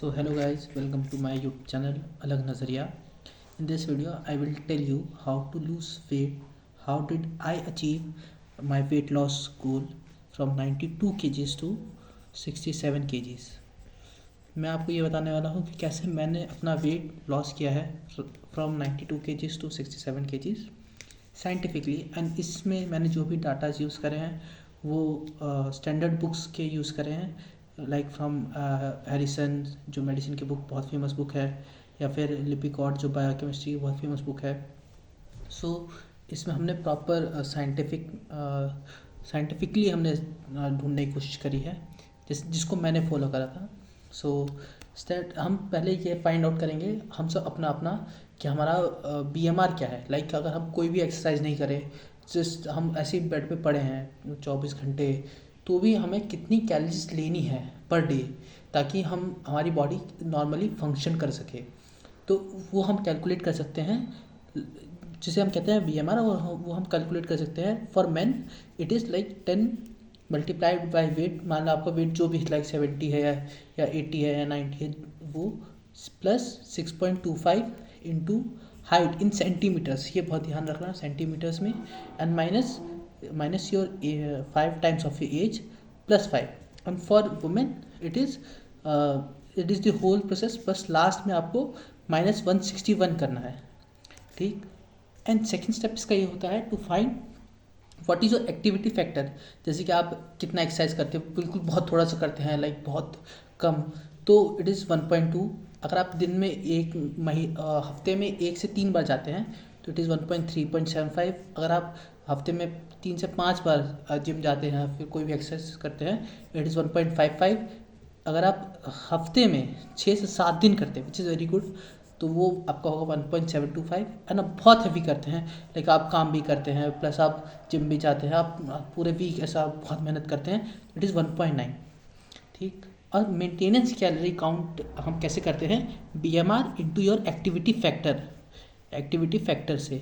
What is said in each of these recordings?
So hello guys, welcome to my YouTube channel Alag Nazariya. In this video I will tell you how to lose weight. How did I achieve my weight loss goal from 92 kgs to 67 kgs. मैं आपको ये बताने वाला हूँ कि कैसे मैंने अपना वेट लॉस किया है from 92 kgs to 67 kgs scientifically. And इसमें मैंने जो भी डाटाज यूज़ करे हैं वो स्टैंडर्ड बुक्स के यूज़ करे हैं, लाइक फ्रॉम हैरिसन जो मेडिसिन की बुक बहुत फेमस बुक है, या फिर लिपिकॉट जो बायोकेमिस्ट्री की बहुत फेमस बुक है। सो इसमें हमने प्रॉपर साइंटिफिकली हमने ढूंढने की कोशिश करी है जिसको मैंने फॉलो करा था। सो हम पहले ये फाइंड आउट करेंगे हम सब अपना अपना कि हमारा BMR क्या है। लाइक अगर हम कोई भी एक्सरसाइज नहीं करें, जस्ट हम ऐसे ही बेड पे पड़े हैं 24 घंटे, तो भी हमें कितनी कैलोरीज लेनी है पर डे ताकि हम हमारी बॉडी नॉर्मली फंक्शन कर सके। तो वो हम कैलकुलेट कर सकते हैं, जिसे हम कहते हैं BMR, और वो हम कैलकुलेट कर सकते हैं। For man it is like 10 multiplied by wait. मान लो आपका वेट जो भी लाइक 70 है या 80 है या 90 है, वो plus 6.25 into height in centimetres, ये बहुत ध्यान रखना सेंटीमीटर्स में, and minus your 5 times of your age plus 5। And for women it is the whole process, बस लास्ट में आपको -161 करना है, ठीक। एंड सेकेंड स्टेप इसका ये होता है to find what is your activity factor. जैसे कि आप कितना एक्सरसाइज करते हो, बिल्कुल बहुत थोड़ा सा करते हैं, लाइक बहुत कम, तो इट इज़ 1.2। अगर आप दिन में हफ्ते में 1 से 3 बार जाते हैं तो इट इज़ 1.3.75। अगर आप हफ्ते में 3 से 5 बार जिम जाते हैं, फिर कोई भी एक्सरसाइज करते हैं, इट इज़ 1.55। अगर आप हफ्ते में 6 से 7 दिन करते हैं, विच इज़ वेरी गुड, तो वो आपका होगा 1.725। है ना, बहुत हैवी करते हैं, लाइक आप काम भी करते हैं प्लस आप जिम भी जाते हैं, आप पूरे वीक ऐसा बहुत मेहनत करते हैं, इट इज़ 1.9, ठीक। और मेंटेनेंस कैलोरी काउंट हम कैसे करते हैं, BMR into your activity factor से।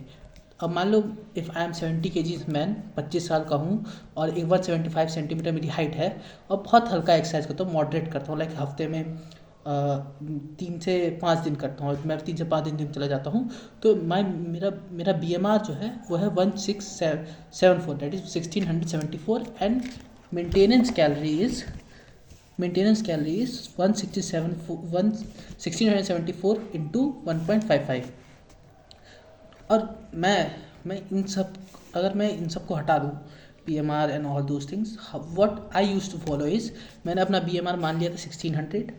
अब मान लो if I am 70 kgs man, 25 साल का हूँ और 175 सेंटीमीटर मेरी हाइट है, और बहुत हल्का एक्सरसाइज करता हूँ, मॉडरेट करता हूँ, लाइक हफ्ते में 3 से 5 दिन करता हूँ, मैं 3 से 5 दिन जिम चला जाता हूँ, तो मेरा BMR जो है वो है 1674, that is 1674। And maintenance calorie is 1674 into 1.55। और मैं इन सब को हटा दूँ, BMR and all those things, what I use to follow is, मैंने अपना BMR मान लिया था 1600,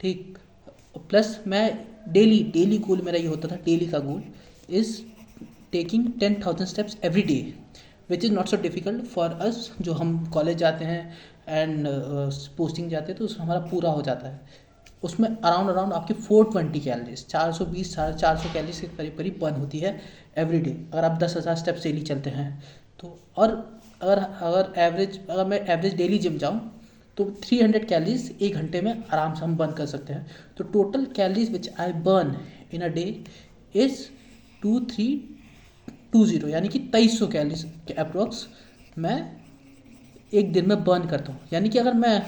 ठीक। प्लस मैं डेली गोल मेरा ये होता था, डेली का goal is taking 10,000 steps every day, which is not so difficult for us जो हम कॉलेज जाते हैं एंड पोस्टिंग जाते हैं, तो उसमें हमारा पूरा हो जाता है। उसमें अराउंड आपकी 420 कैलोरीज, 420-450 कैलोरीज के करीब बर्न होती है एवरी डे, अगर आप 10,000 स्टेप्स डेली चलते हैं तो। और अगर मैं एवरेज डेली जिम जाऊँ तो 300 कैलोरीज 1 घंटे में आराम से हम बर्न कर सकते हैं। तो total calories which I burn in a day is 2320, यानी कि 2300 कैलोरीज के अप्रोक्स मैं एक दिन में बर्न करता हूँ। यानी कि अगर मैं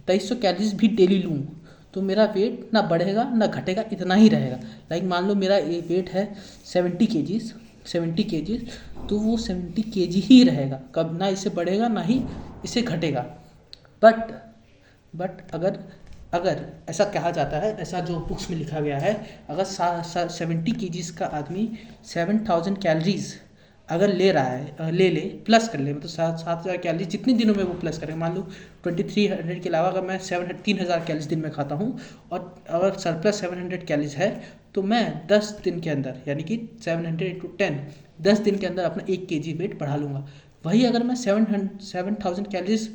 2300 कैलोरीज भी डेली लूँ तो मेरा वेट ना बढ़ेगा ना घटेगा, इतना ही रहेगा। लाइक मान लो मेरा वेट है 70 kgs, तो वो 70 kg ही रहेगा, कब ना इससे बढ़ेगा ना ही इससे घटेगा। बट अगर ऐसा कहा जाता है, ऐसा जो बुक्स में लिखा गया है, अगर 70 kgs का आदमी 7000 कैलोरीज अगर ले रहा है, ले प्लस कर ले, मतलब 7,000 कैलोरीज जितने दिनों में वो प्लस करें। मान लो 2300 के अलावा अगर मैं 3,000 कैलोरीज दिन में खाता हूँ, और अगर सरप्लस 700 कैलोरीज है, तो मैं 10 दिन के अंदर, यानी कि 700 इंटू 10, 10 दिन के अंदर अपना 1 kg वेट बढ़ा लूँगा। वही अगर मैं 7,000 कैलोरीज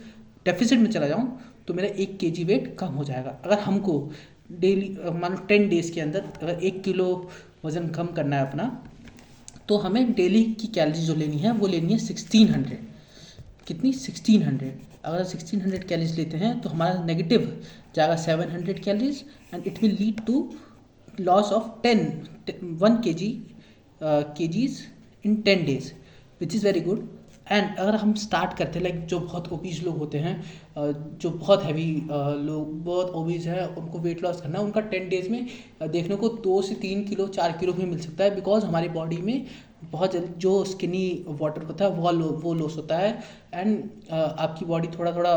डेफिसिट में चला जाऊँ तो मेरा 1 kg वेट कम हो जाएगा। अगर हमको डेली मान लो 10 डेज़ के अंदर अगर 1 किलो वज़न कम करना है अपना, तो हमें डेली की कैलोरी जो लेनी है वो लेनी है 1600। कितनी? 1600। अगर 1600 कैलोरीज लेते हैं तो हमारा नेगेटिव जाएगा 700 calories, and it will lead to loss of 1 kgs in 10 days, which is very good. And अगर हम स्टार्ट करते हैं, लाइक जो बहुत ओबीज लोग होते हैं जो बहुत हैवी लोग, बहुत ओबीज है, उनको वेट लॉस करना है, उनका 10 डेज़ में देखने को 2 से 3 किलो 4 किलो भी मिल सकता है, बिकॉज हमारी बॉडी में बहुत जल्दी जो स्किनी वाटर होता है वो लॉस होता है, एंड आपकी बॉडी थोड़ा थोड़ा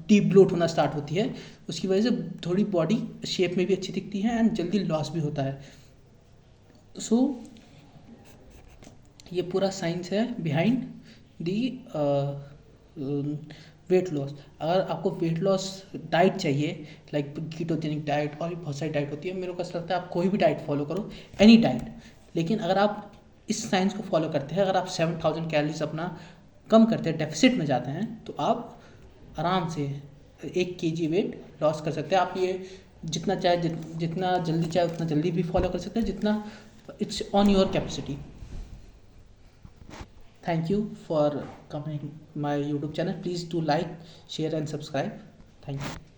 डीप ब्लोट होना स्टार्ट होती है, उसकी वजह से थोड़ी बॉडी शेप में भी अच्छी दिखती है एंड जल्दी लॉस भी होता है। सो ये पूरा साइंस है बिहाइंड दी वेट लॉस। अगर आपको वेट लॉस डाइट चाहिए, लाइक कीटोजेनिक डाइट और भी बहुत सारी डाइट होती है, मेरे को ऐसा लगता है आप कोई भी डाइट फॉलो करो, एनी डाइट, लेकिन अगर आप इस साइंस को फॉलो करते हैं, अगर आप 7000 कैलोरीज अपना कम करते हैं, डेफिसिट में जाते हैं, तो आप आराम से 1 kg वेट लॉस कर सकते हैं। आप ये जितना चाहे जितना जल्दी चाहे उतना जल्दी भी फॉलो कर सकते हैं, जितना it's on your capacity. Thank you for coming my YouTube channel. Please do like, share and subscribe. Thank you.